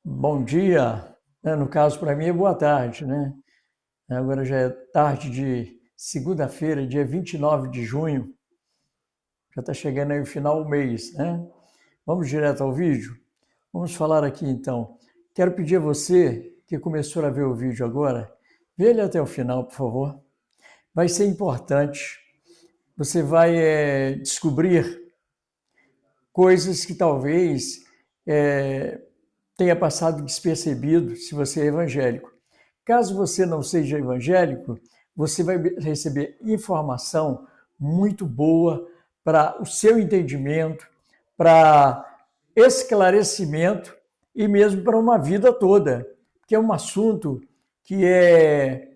Bom dia, né? No caso para mim é boa tarde, né? Agora já é tarde de segunda-feira, dia 29 de junho, já está chegando aí o final do mês, né? Vamos direto ao vídeo? Vamos falar aqui então. Quero pedir a você que começou a ver o vídeo agora, vê ele até o final, por favor. Vai ser importante. Você vai descobrir coisas que talvez tenha passado despercebido se você é evangélico. Caso você não seja evangélico, você vai receber informação muito boa para o seu entendimento, para esclarecimento e mesmo para uma vida toda, que é um assunto que é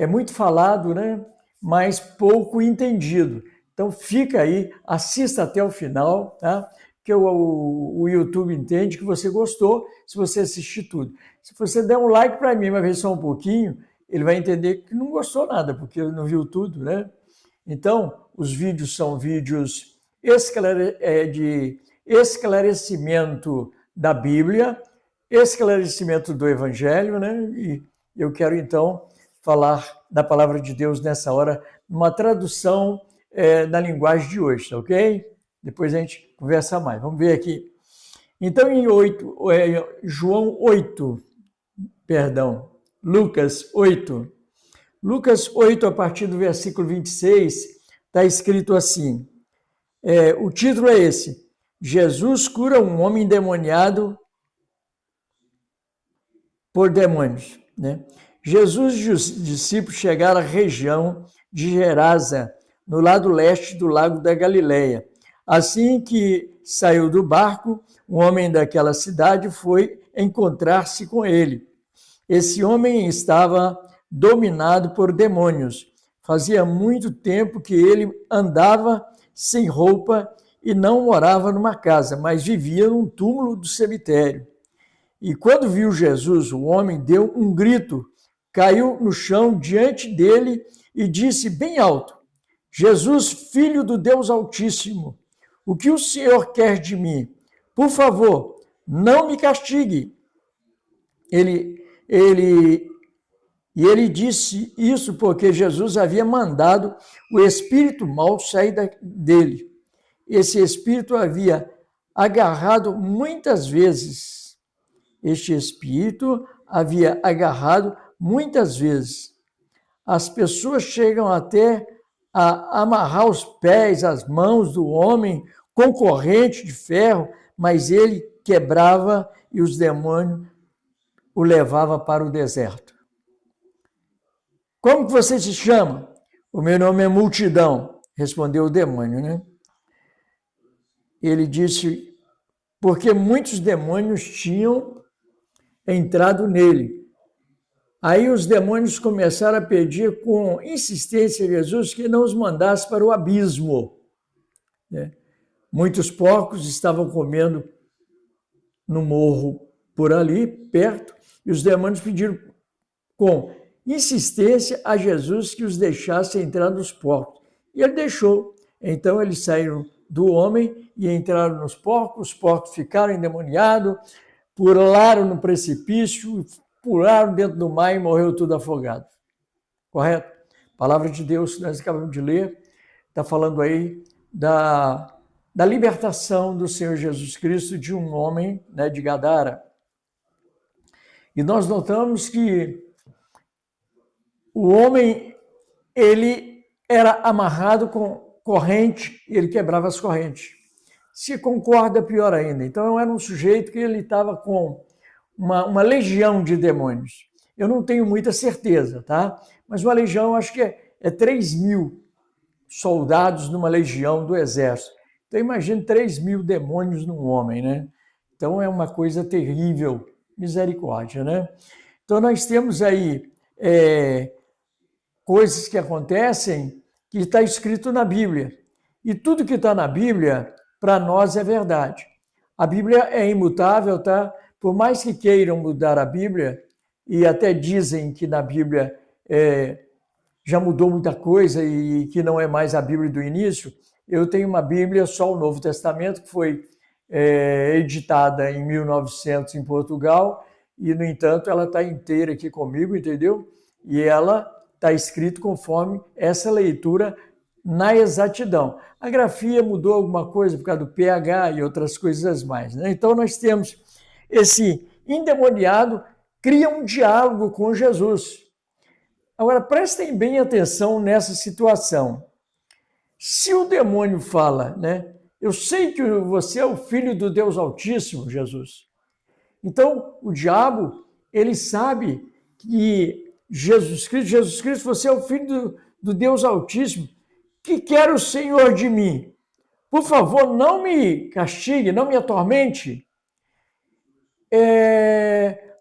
muito falado, né? Mas pouco entendido. Então fica aí, assista até o final, tá? Que o YouTube entende que você gostou se você assistir tudo. Se você der um like para mim, vai ver só um pouquinho, ele vai entender que não gostou nada, porque ele não viu tudo, né? Então, os vídeos são vídeos de esclarecimento da Bíblia, esclarecimento do Evangelho, né? E eu quero, então, falar da palavra de Deus nessa hora, numa tradução da linguagem de hoje, tá ok? Depois a gente conversa mais. Vamos ver aqui. Então, em João 8, perdão, Lucas 8. Lucas 8, a partir do versículo 26, está escrito assim, o título é esse, Jesus cura um homem endemoniado por demônios. Né? Jesus e os discípulos chegaram à região de Gerasa, no lado leste do lago da Galileia. Assim que saiu do barco, um homem daquela cidade foi encontrar-se com ele. Esse homem estava dominado por demônios. Fazia muito tempo que ele andava sem roupa e não morava numa casa, mas vivia num túmulo do cemitério. E quando viu Jesus, o homem deu um grito, caiu no chão diante dele e disse bem alto: Jesus, filho do Deus Altíssimo, o que o Senhor quer de mim? Por favor, não me castigue. Ele disse isso porque Jesus havia mandado o espírito mau sair dele. Esse espírito havia agarrado muitas vezes. As pessoas chegam até a amarrar os pés, as mãos do homem com corrente de ferro, mas ele quebrava e os demônios o levava para o deserto. Como que você se chama? O meu nome é Multidão, respondeu o demônio, né? Ele disse, porque muitos demônios tinham entrado nele. Aí os demônios começaram a pedir com insistência a Jesus que não os mandasse para o abismo. Né? Muitos porcos estavam comendo no morro por ali, perto, e os demônios pediram com insistência a Jesus que os deixasse entrar nos porcos. E ele deixou. Então eles saíram do homem e entraram nos porcos, os porcos ficaram endemoniados, pularam no precipício, pularam dentro do mar e morreu tudo afogado. Correto? A palavra de Deus que nós acabamos de ler está falando aí da libertação do Senhor Jesus Cristo de um homem, né, de Gadara. E nós notamos que o homem, ele era amarrado com corrente e ele quebrava as correntes. Se concorda, pior ainda. Então, era um sujeito que ele estava com uma legião de demônios. Eu não tenho muita certeza, tá? Mas uma legião, acho que é 3.000 soldados numa legião do exército. Então, imagine 3.000 demônios num homem, né? Então, é uma coisa terrível. Misericórdia, né? Então, nós temos aí coisas que acontecem que está escrito na Bíblia. E tudo que está na Bíblia, para nós, é verdade. A Bíblia é imutável, tá? Por mais que queiram mudar a Bíblia, e até dizem que na Bíblia já mudou muita coisa e que não é mais a Bíblia do início, eu tenho uma Bíblia, só o Novo Testamento, que foi editada em 1900 em Portugal, e, no entanto, ela está inteira aqui comigo, entendeu? E ela está escrito conforme essa leitura na exatidão. A grafia mudou alguma coisa por causa do pH e outras coisas mais, né? Então, nós temos esse endemoniado cria um diálogo com Jesus. Agora, prestem bem atenção nessa situação. Se o demônio fala, né? Eu sei que você é o filho do Deus Altíssimo, Jesus. Então, o diabo, ele sabe que Jesus Cristo, você é o filho do Deus Altíssimo. Que quer o Senhor de mim? Por favor, não me castigue, não me atormente.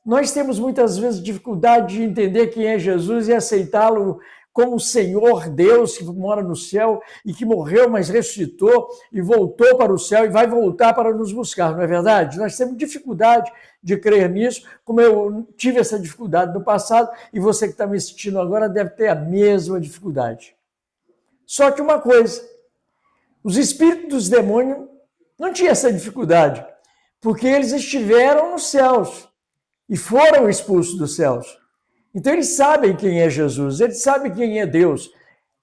Nós temos muitas vezes dificuldade de entender quem é Jesus e aceitá-lo como Senhor Deus que mora no céu e que morreu, mas ressuscitou e voltou para o céu e vai voltar para nos buscar, não é verdade? Nós temos dificuldade de crer nisso, como eu tive essa dificuldade no passado e você que está me assistindo agora deve ter a mesma dificuldade. Só que uma coisa, os espíritos dos demônios não tinham essa dificuldade, porque eles estiveram nos céus e foram expulsos dos céus. Então eles sabem quem é Jesus, eles sabem quem é Deus.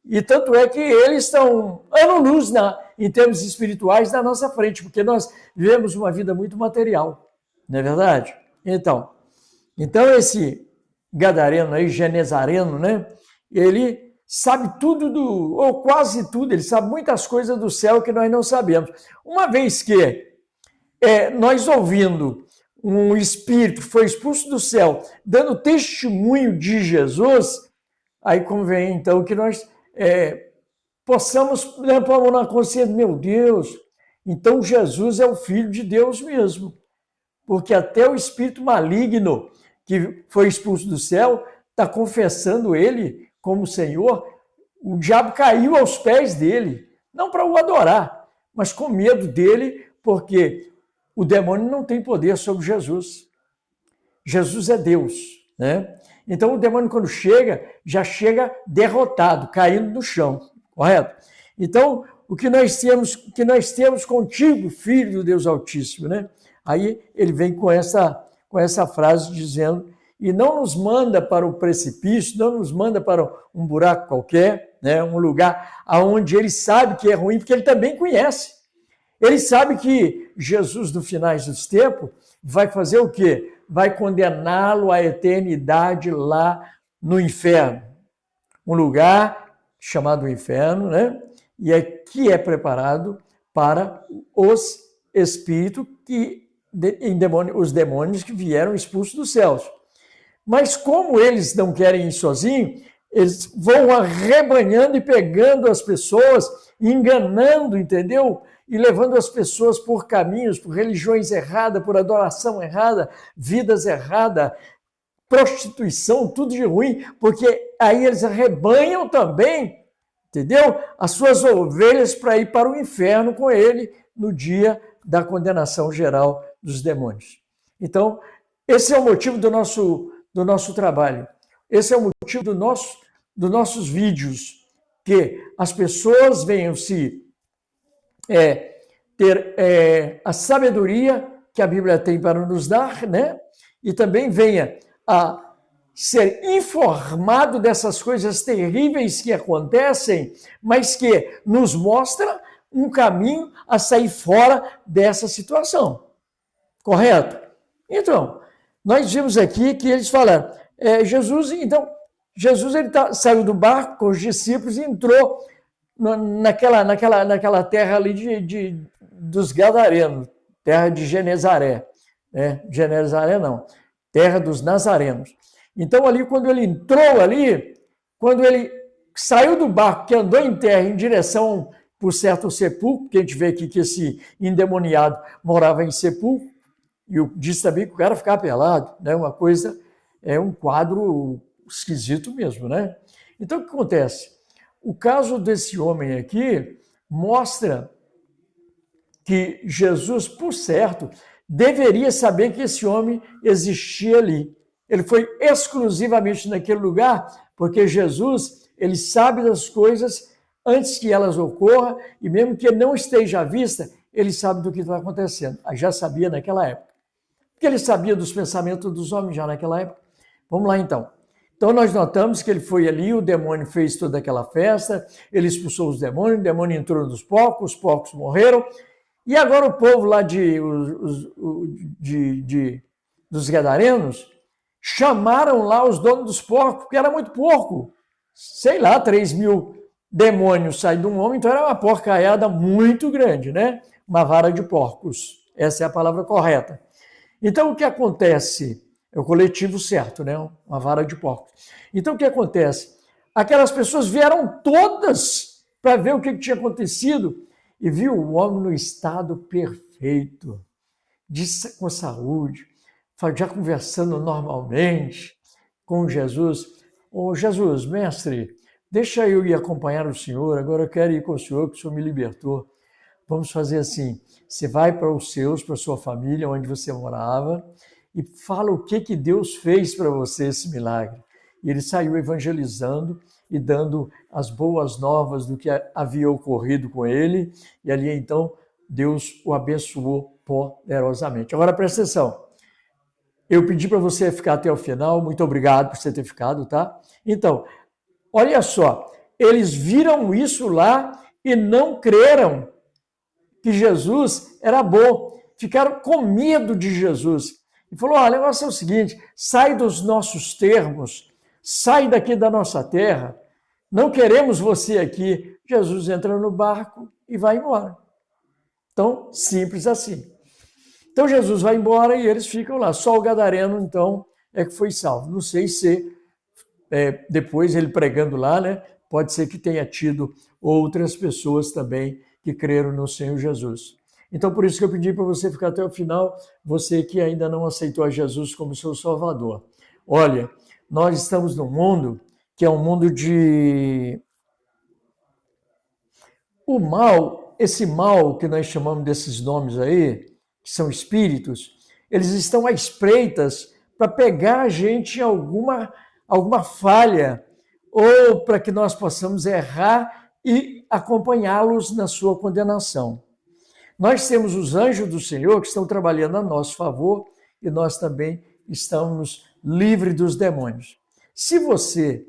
E tanto é que eles estão ano-luz em termos espirituais na nossa frente, porque nós vivemos uma vida muito material, não é verdade? Então esse gadareno aí, genezareno, né? Ele sabe tudo ou quase tudo, ele sabe muitas coisas do céu que nós não sabemos. Uma vez que nós ouvindo um espírito que foi expulso do céu, dando testemunho de Jesus, aí convém então que nós possamos pôr a mão na consciência, meu Deus, então Jesus é o Filho de Deus mesmo, porque até o espírito maligno que foi expulso do céu está confessando ele como Senhor. O diabo caiu aos pés dele, não para o adorar, mas com medo dele, porque o demônio não tem poder sobre Jesus. Jesus é Deus, né? Então o demônio quando chega, já chega derrotado, caindo no chão, correto? Então o que nós temos contigo, Filho do Deus Altíssimo, né? Aí ele vem com essa frase dizendo, e não nos manda para o precipício, não nos manda para um buraco qualquer, né? Um lugar onde ele sabe que é ruim, porque ele também conhece. Ele sabe que Jesus, no final dos tempos, vai fazer o quê? Vai condená-lo à eternidade lá no inferno. Um lugar chamado inferno, né? E que é preparado para os espíritos, os demônios que vieram expulsos dos céus. Mas como eles não querem ir sozinhos, eles vão arrebanhando e pegando as pessoas, enganando, entendeu? E levando as pessoas por caminhos, por religiões erradas, por adoração errada, vidas erradas, prostituição, tudo de ruim, porque aí eles arrebanham também, entendeu? As suas ovelhas para ir para o inferno com ele no dia da condenação geral dos demônios. Então, esse é o motivo do nosso trabalho. Esse é o motivo dos nossos vídeos, que as pessoas venham se ter a sabedoria que a Bíblia tem para nos dar, né? E também venha a ser informado dessas coisas terríveis que acontecem, mas que nos mostra um caminho a sair fora dessa situação. Correto? Então, nós vimos aqui que eles falaram, Jesus ele saiu do barco com os discípulos e entrou naquela terra ali dos Gadarenos, terra de Genezaré. Genezaré não, terra dos Nazarenos. Então ali, quando ele entrou ali, quando ele saiu do barco, que andou em terra em direção, por certo, ao sepulcro, que a gente vê aqui que esse endemoniado morava em sepulcro, e diz também que o cara ficava pelado, né? Uma coisa, um quadro esquisito mesmo, né? Então, o que acontece? O caso desse homem aqui mostra que Jesus, por certo, deveria saber que esse homem existia ali. Ele foi exclusivamente naquele lugar, porque Jesus, ele sabe das coisas antes que elas ocorram, e mesmo que ele não esteja à vista, ele sabe do que está acontecendo. Já sabia naquela época. porque ele sabia dos pensamentos dos homens já naquela época. Vamos lá, então. Então, nós notamos que ele foi ali, o demônio fez toda aquela festa, ele expulsou os demônios, o demônio entrou nos porcos, os porcos morreram, e agora o povo lá dos gadarenos chamaram lá os donos dos porcos, porque era muito porco. Sei lá, 3.000 demônios saem de um homem, então era uma porcaiada muito grande, né? Uma vara de porcos. Essa é a palavra correta. Então, o que acontece? É o coletivo certo, né? Uma vara de porcos. Então, o que acontece? Aquelas pessoas vieram todas para ver o que tinha acontecido e viu o homem no estado perfeito, com saúde, já conversando normalmente com Jesus. Ô, Jesus, mestre, deixa eu ir acompanhar o senhor, agora eu quero ir com o senhor, que o senhor me libertou. Vamos fazer assim, você vai para os seus, para a sua família, onde você morava, e fala o que Deus fez para você esse milagre. E ele saiu evangelizando e dando as boas novas do que havia ocorrido com ele, e ali então Deus o abençoou poderosamente. Agora presta atenção, eu pedi para você ficar até o final, muito obrigado por você ter ficado, tá? Então, olha só, eles viram isso lá e não creram que Jesus era bom, ficaram com medo de Jesus. E falou, olha, o negócio é o seguinte, sai dos nossos termos, sai daqui da nossa terra, não queremos você aqui. Jesus entra no barco e vai embora. Então, simples assim. Então, Jesus vai embora e eles ficam lá. Só o gadareno, então, é que foi salvo. Não sei se depois ele pregando lá, né? Pode ser que tenha tido outras pessoas também que creram no Senhor Jesus. Então, por isso que eu pedi para você ficar até o final, você que ainda não aceitou a Jesus como seu Salvador. Olha, nós estamos num mundo que é um mundo de... O mal, esse mal que nós chamamos desses nomes aí, que são espíritos, eles estão à espreitas para pegar a gente em alguma falha, ou para que nós possamos errar e acompanhá-los na sua condenação. Nós temos os anjos do Senhor que estão trabalhando a nosso favor e nós também estamos livres dos demônios. Se você,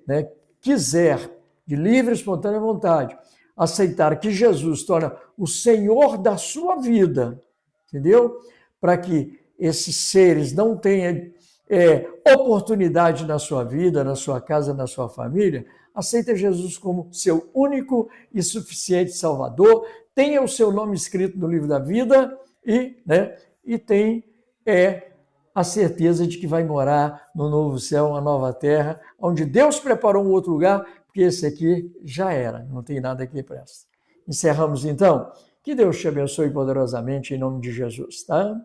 quiser, de livre e espontânea vontade, aceitar que Jesus torna o Senhor da sua vida, entendeu? Para que esses seres não tenham oportunidade na sua vida, na sua casa, na sua família, aceita Jesus como seu único e suficiente Salvador, tenha o seu nome escrito no livro da vida e tem a certeza de que vai morar no novo céu, uma nova terra, onde Deus preparou um outro lugar, porque esse aqui já era, não tem nada que presta. Encerramos então? Que Deus te abençoe poderosamente em nome de Jesus, tá?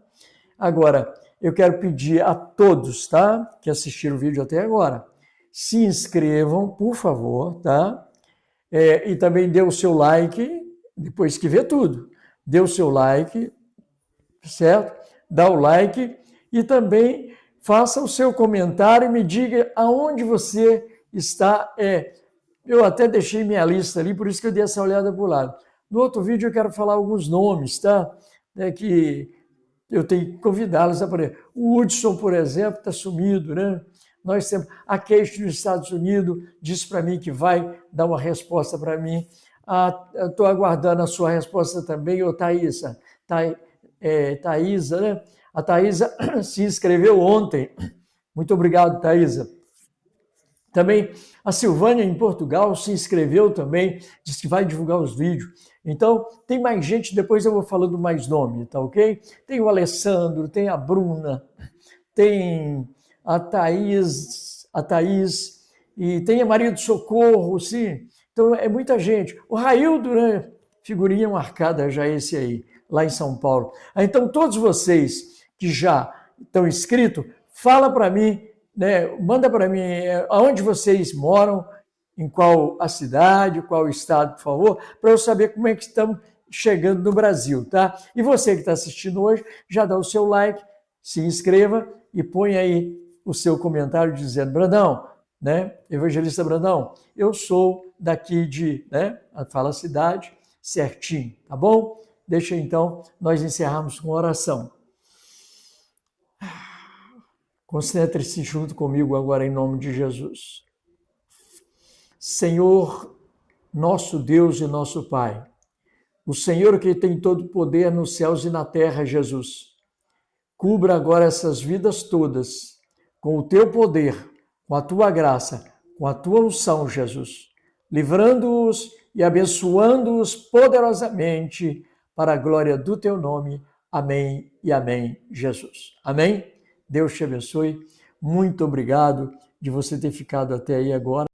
Agora, eu quero pedir a todos, tá, que assistiram o vídeo até agora, se inscrevam, por favor, tá? E também dê o seu like, depois que vê tudo. Dê o seu like, certo? Dá o like e também faça o seu comentário e me diga aonde você está. Eu até deixei minha lista ali, por isso que eu dei essa olhada por lado. No outro vídeo eu quero falar alguns nomes, tá? Que eu tenho que convidá-los a aparecer. O Hudson, por exemplo, está sumido, né? Nós temos a Kate nos Estados Unidos, disse para mim que vai dar uma resposta para mim. Estou aguardando a sua resposta também, ô Thaísa. Thaísa, né? A Thaísa se inscreveu ontem. Muito obrigado, Thaísa. Também a Silvânia, em Portugal, se inscreveu também, disse que vai divulgar os vídeos. Então, tem mais gente, depois eu vou falando mais nome, tá ok? Tem o Alessandro, tem a Bruna, tem a Thaís, e tem a Maria do Socorro, sim. Então, é muita gente. O Raildo, né? Figurinha marcada já esse aí, lá em São Paulo. Então, todos vocês que já estão inscritos, fala para mim, manda para mim aonde vocês moram, em qual a cidade, qual o estado, por favor, para eu saber como é que estamos chegando no Brasil, tá? E você que está assistindo hoje, já dá o seu like, se inscreva e põe aí o seu comentário dizendo, Brandão, Evangelista Brandão, eu sou daqui fala a cidade, certinho, tá bom? Deixa então nós encerrarmos com oração. Concentre-se junto comigo agora em nome de Jesus. Senhor, nosso Deus e nosso Pai, o Senhor que tem todo o poder nos céus e na terra, Jesus, cubra agora essas vidas todas com o teu poder, com a tua graça, com a tua unção, Jesus, livrando-os e abençoando-os poderosamente para a glória do teu nome. Amém e amém, Jesus. Amém? Deus te abençoe. Muito obrigado de você ter ficado até aí agora.